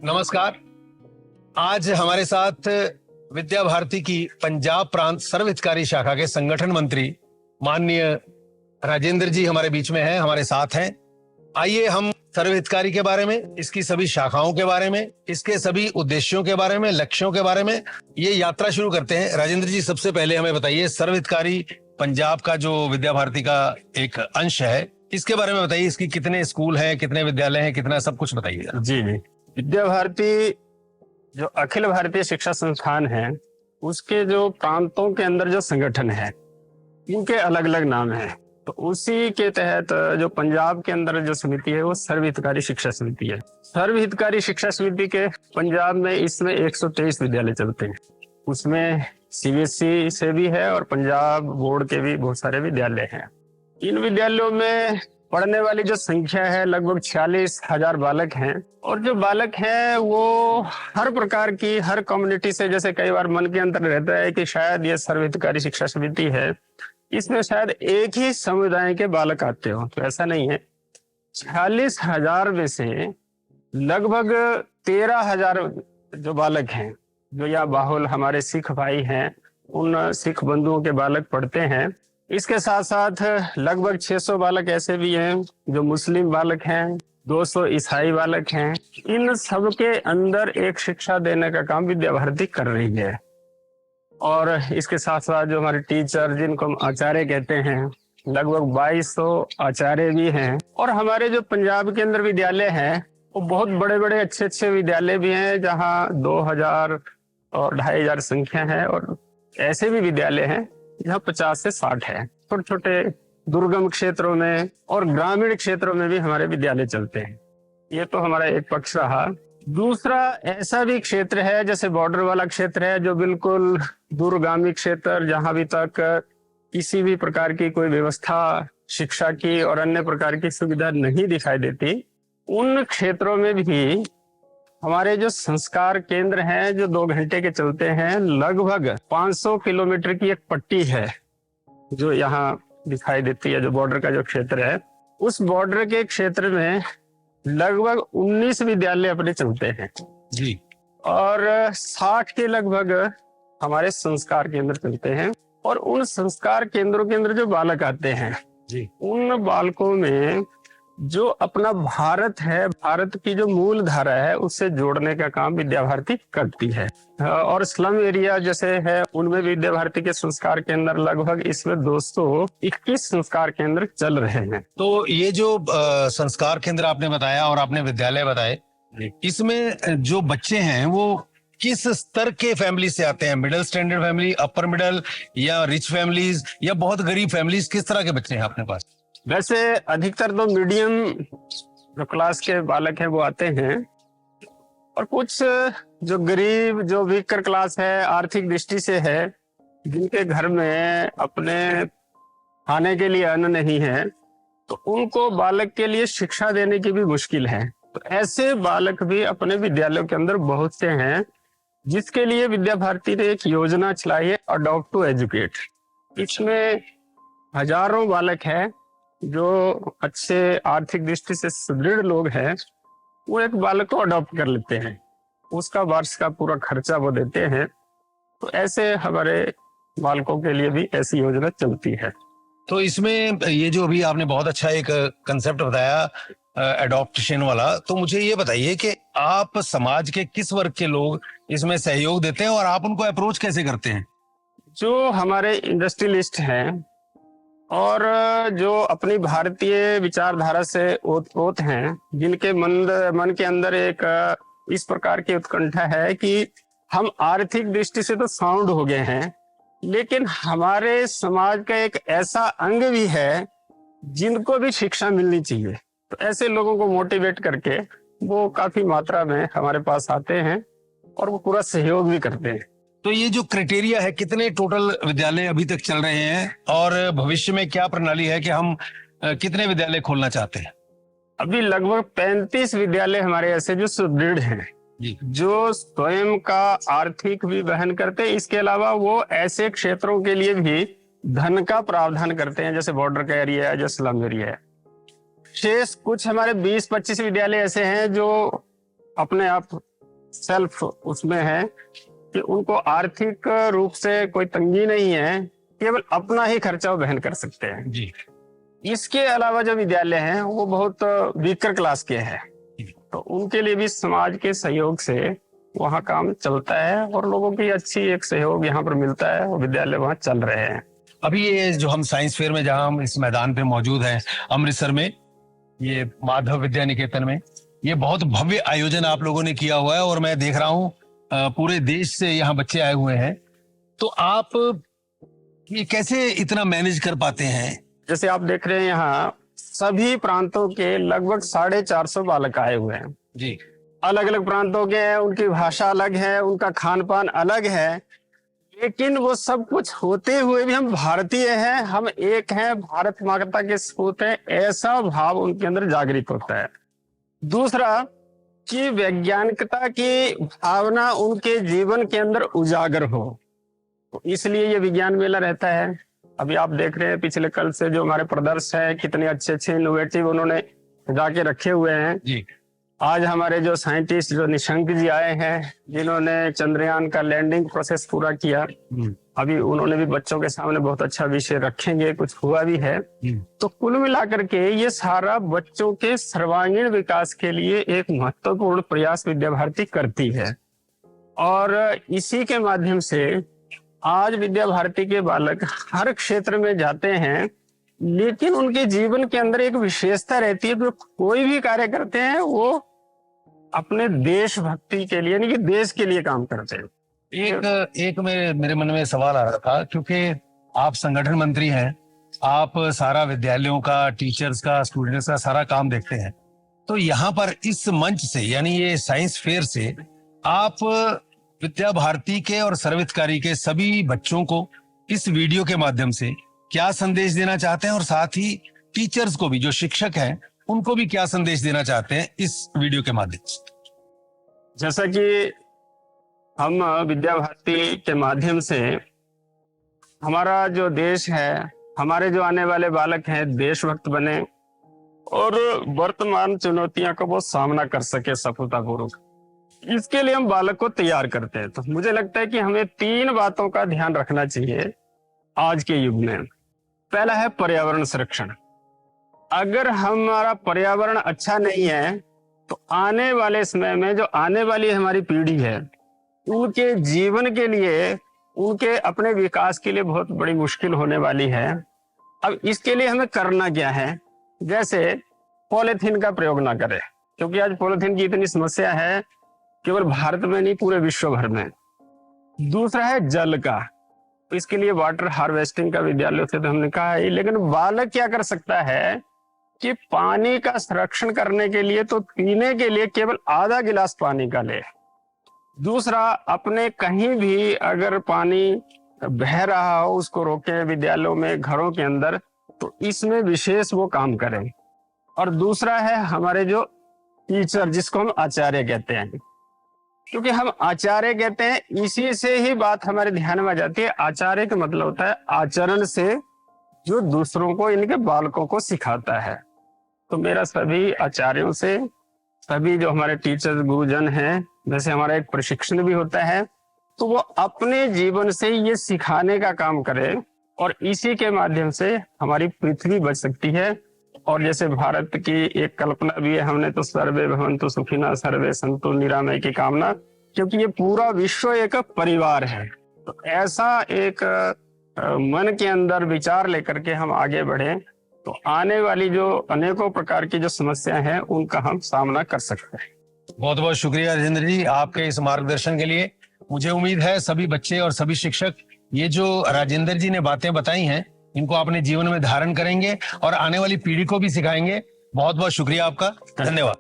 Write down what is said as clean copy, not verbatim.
नमस्कार। आज हमारे साथ विद्या भारती की पंजाब प्रांत सर्व हितकारी शाखा के संगठन मंत्री माननीय राजेंद्र जी हमारे बीच में हैं, हमारे साथ हैं। आइए हम सर्व हितकारी के बारे में, इसकी सभी शाखाओं के बारे में, इसके सभी उद्देश्यों के बारे में, लक्ष्यों के बारे में ये यात्रा शुरू करते हैं। राजेंद्र जी, सबसे पहले हमें बताइए, सर्व हितकारी पंजाब का जो विद्या भारती का एक अंश है, इसके बारे में बताइए। इसकी कितने स्कूल हैं, कितने विद्यालय हैं, कितना सब कुछ बताइए। जी जी, विद्या भारती जो अखिल भारतीय शिक्षा संस्थान है, उसके जो प्रांतों के अंदर जो संगठन है, इनके अलग अलग नाम हैं। तो उसी के तहत जो पंजाब के अंदर जो समिति है वो सर्व हितकारी शिक्षा समिति है। सर्व हितकारी शिक्षा समिति के पंजाब में इसमें 123 विद्यालय चलते हैं। उसमें सीबीएसई से भी है और पंजाब बोर्ड के भी बहुत सारे विद्यालय हैं। इन विद्यालयों में पढ़ने वाली जो संख्या है लगभग 46,000 बालक हैं। और जो बालक हैं वो हर प्रकार की, हर कम्युनिटी से, जैसे कई बार मन के अंदर रहता है कि शायद ये सर्व हितकारी शिक्षा समिति है, इसमें शायद एक ही समुदाय के बालक आते हो, तो ऐसा नहीं है। 46,000 में से लगभग 13,000 जो बालक हैं, जो यहाँ बाहुल हमारे सिख भाई हैं, उन सिख बंधुओं के बालक पढ़ते हैं। इसके साथ साथ लगभग 600 बालक ऐसे भी हैं जो मुस्लिम बालक हैं, 200 ईसाई बालक हैं। इन सब के अंदर एक शिक्षा देने का काम विद्या भारती कर रही है। और इसके साथ साथ जो हमारे टीचर, जिनको हम आचार्य कहते हैं, लगभग 2200 आचार्य भी हैं। और हमारे जो पंजाब के अंदर विद्यालय हैं वो बहुत बड़े बड़े अच्छे अच्छे विद्यालय भी हैं, जहाँ 2000 और 2500 संख्या है। और ऐसे भी विद्यालय हैं जहाँ 50 से 60 है। छोटे छोटे दुर्गम क्षेत्रों में और ग्रामीण क्षेत्रों में भी हमारे विद्यालय चलते हैं। ये तो हमारा एक पक्ष रहा। दूसरा ऐसा भी क्षेत्र है, जैसे बॉर्डर वाला क्षेत्र है, जो बिल्कुल दूरगामी क्षेत्र, जहाँ अभी तक किसी भी प्रकार की कोई व्यवस्था शिक्षा की और अन्य प्रकार की सुविधा नहीं दिखाई देती। उन क्षेत्रों में भी हमारे जो संस्कार केंद्र हैं, जो 2 घंटे के चलते हैं, लगभग 500 किलोमीटर की एक पट्टी है जो यहाँ दिखाई देती है, जो बॉर्डर का जो क्षेत्र है। उस बॉर्डर के क्षेत्र में लगभग 19 विद्यालय अपने चलते हैं जी। और 60 के लगभग हमारे संस्कार केंद्र चलते हैं। और उन संस्कार केंद्रों के अंदर जो बालक आते हैं जी, उन बालकों में जो अपना भारत है, भारत की जो मूल धारा है, उससे जोड़ने का काम विद्या भारती करती है। और स्लम एरिया जैसे है, उनमें विद्या भारती के संस्कार केंद्र लगभग इसमें 221 संस्कार केंद्र चल रहे हैं। तो ये जो संस्कार केंद्र आपने बताया और आपने विद्यालय बताए, इसमें जो बच्चे हैं वो किस स्तर के फैमिली से आते हैं? Middle standard family, upper middle, या रिच फैमिलीज, या बहुत गरीब फैमिलीज? किस तरह के बच्चे हैं अपने पास? वैसे अधिकतर तो मीडियम जो क्लास के बालक हैं वो आते हैं। और कुछ जो गरीब, जो वीकर क्लास है, आर्थिक दृष्टि से है, जिनके घर में अपने खाने के लिए अन्न नहीं है, तो उनको बालक के लिए शिक्षा देने की भी मुश्किल है। तो ऐसे बालक भी अपने विद्यालयों के अंदर बहुत से हैं, जिसके लिए विद्या भारती ने एक योजना चलाई है, अडॉप्ट टू एजुकेट। इसमें हजारों बालक हैं जो अच्छे आर्थिक दृष्टि से सुदृढ़ लोग हैं, वो एक बालक को अडॉप्ट कर लेते हैं, उसका वार्ष का पूरा खर्चा वो देते हैं। तो ऐसे हमारे बालकों के लिए भी ऐसी योजना चलती है। तो इसमें ये जो अभी आपने बहुत अच्छा एक कंसेप्ट बताया एडॉप्शन वाला, तो मुझे ये बताइए कि आप समाज के किस वर्ग के लोग इसमें सहयोग देते हैं और आप उनको अप्रोच कैसे करते हैं? जो हमारे इंडस्ट्रियलिस्ट हैं और जो अपनी भारतीय विचारधारा से ओतप्रोत हैं, जिनके मन के अंदर एक इस प्रकार की उत्कंठा है कि हम आर्थिक दृष्टि से तो साउंड हो गए हैं, लेकिन हमारे समाज का एक ऐसा अंग भी है जिनको भी शिक्षा मिलनी चाहिए। तो ऐसे लोगों को मोटिवेट करके वो काफी मात्रा में हमारे पास आते हैं और वो पूरा सहयोग भी करते हैं। तो ये जो क्राइटेरिया है, कितने टोटल विद्यालय अभी तक चल रहे हैं और भविष्य में क्या प्रणाली है कि हम कितने विद्यालय खोलना चाहते हैं? अभी लगभग 35 विद्यालय हमारे ऐसे जो सुदृढ़ हैं, जो स्वयं का आर्थिक भी वहन करते हैं। इसके अलावा वो ऐसे क्षेत्रों के लिए भी धन का प्रावधान करते हैं, जैसे बॉर्डर का एरिया है, जो स्लम एरिया है। शेष कुछ हमारे 20-25 विद्यालय ऐसे हैं जो अपने आप सेल्फ उसमें है कि उनको आर्थिक रूप से कोई तंगी नहीं है, केवल अपना ही खर्चा वो वहन कर सकते हैं जी। इसके अलावा जो विद्यालय हैं वो बहुत वीकर क्लास के हैं, तो उनके लिए भी समाज के सहयोग से वहाँ काम चलता है और लोगों की अच्छी एक सहयोग यहाँ पर मिलता है और विद्यालय वहाँ चल रहे हैं। अभी ये जो हम साइंस फेयर में, जहां हम इस मैदान पे मौजूद हैं अमृतसर में, ये माधव विद्या निकेतन में, ये बहुत भव्य आयोजन आप लोगों ने किया हुआ है और मैं देख रहा हूँ पूरे देश से यहाँ बच्चे आए हुए हैं। तो आप ये कैसे इतना मैनेज कर पाते हैं? जैसे आप देख रहे हैं यहाँ सभी प्रांतों के लगभग 450 बालक आए हुए हैं जी। अलग अलग प्रांतों के हैं, उनकी भाषा अलग है, उनका खान पान अलग है, लेकिन वो सब कुछ होते हुए भी हम भारतीय हैं, हम एक हैं, भारत माता के सपूत हैं, ऐसा भाव उनके अंदर जागृत होता है। दूसरा कि वैज्ञानिकता की भावना उनके जीवन के अंदर उजागर हो, तो इसलिए ये विज्ञान मेला रहता है। अभी आप देख रहे हैं पिछले कल से जो हमारे प्रदर्शन है, कितने अच्छे अच्छे इनोवेटिव उन्होंने जाके रखे हुए हैं जी। आज हमारे जो साइंटिस्ट जो निशंक जी आए हैं, जिन्होंने चंद्रयान का लैंडिंग प्रोसेस पूरा किया, अभी उन्होंने भी बच्चों के सामने बहुत अच्छा विषय रखेंगे, कुछ हुआ भी है। तो कुल मिलाकर के ये सारा बच्चों के सर्वांगीण विकास के लिए एक महत्वपूर्ण प्रयास विद्या भारती करती है और इसी के माध्यम से आज विद्या भारती के बालक हर क्षेत्र में जाते हैं, लेकिन उनके जीवन के अंदर एक विशेषता रहती है, जो कोई भी कार्य करते हैं वो अपने देशभक्ति के लिए, यानी कि देश के लिए काम करते हैं। एक मेरे मन में सवाल आ रहा था, क्योंकि आप संगठन मंत्री हैं, आप सारा विद्यालयों का, टीचर्स का, स्टूडेंट्स का सारा काम देखते हैं, तो यहाँ पर इस मंच से, यानी ये साइंस फेयर से, आप विद्या भारती के और सर्वहितकारी के सभी बच्चों को इस वीडियो के माध्यम से क्या संदेश देना चाहते हैं, और साथ ही टीचर्स को भी, जो शिक्षक हैं, उनको भी क्या संदेश देना चाहते हैं इस वीडियो के माध्यम से? जैसा कि हम विद्या भारती के माध्यम से हमारा जो देश है, हमारे जो आने वाले बालक हैं, देशभक्त बने और वर्तमान चुनौतियों का वो सामना कर सके सफलतापूर्वक, इसके लिए हम बालक को तैयार करते हैं। तो मुझे लगता है कि हमें 3 बातों का ध्यान रखना चाहिए आज के युग में। पहला है पर्यावरण संरक्षण। अगर हमारा पर्यावरण अच्छा नहीं है तो आने वाले समय में जो आने वाली हमारी पीढ़ी है, उनके जीवन के लिए, उनके अपने विकास के लिए बहुत बड़ी मुश्किल होने वाली है। अब इसके लिए हमें करना क्या है? जैसे पॉलीथीन का प्रयोग ना करें, क्योंकि आज पॉलीथीन की इतनी समस्या है, केवल भारत में नहीं पूरे विश्व भर में। दूसरा है जल का, इसके लिए वाटर हार्वेस्टिंग का विद्यालयों से तो हमने कहा है, लेकिन बालक क्या कर सकता है कि पानी का संरक्षण करने के लिए तो पीने के लिए केवल आधा गिलास पानी का ले। दूसरा, अपने कहीं भी अगर पानी बह रहा हो उसको रोके, विद्यालयों में, घरों के अंदर, तो इसमें विशेष वो काम करें। और दूसरा है हमारे जो टीचर, जिसको हम आचार्य कहते हैं, क्योंकि हम आचार्य कहते हैं, इसी से ही बात हमारे ध्यान में आ जाती है। आचार्य का मतलब होता है आचरण से जो दूसरों को, इनके बालकों को सिखाता है। तो मेरा सभी आचार्यों से, सभी जो हमारे टीचर गुरुजन हैं, जैसे हमारा एक प्रशिक्षण भी होता है, तो वो अपने जीवन से ये सिखाने का काम करे और इसी के माध्यम से हमारी पृथ्वी बच सकती है। और जैसे भारत की एक कल्पना भी है, हमने तो सर्वे भवन्तु सुखिनः सर्वे सन्तु निरामय की कामना, क्योंकि ये पूरा विश्व एक परिवार है। तो ऐसा एक मन के अंदर विचार लेकर के हम आगे बढ़े, तो आने वाली जो अनेकों प्रकार की जो समस्याएं हैं, उनका हम सामना कर सकते हैं। बहुत बहुत शुक्रिया राजेंद्र जी आपके इस मार्गदर्शन के लिए। मुझे उम्मीद है सभी बच्चे और सभी शिक्षक ये जो राजेंद्र जी ने बातें बताई हैं, इनको अपने जीवन में धारण करेंगे और आने वाली पीढ़ी को भी सिखाएंगे। बहुत बहुत शुक्रिया आपका, धन्यवाद।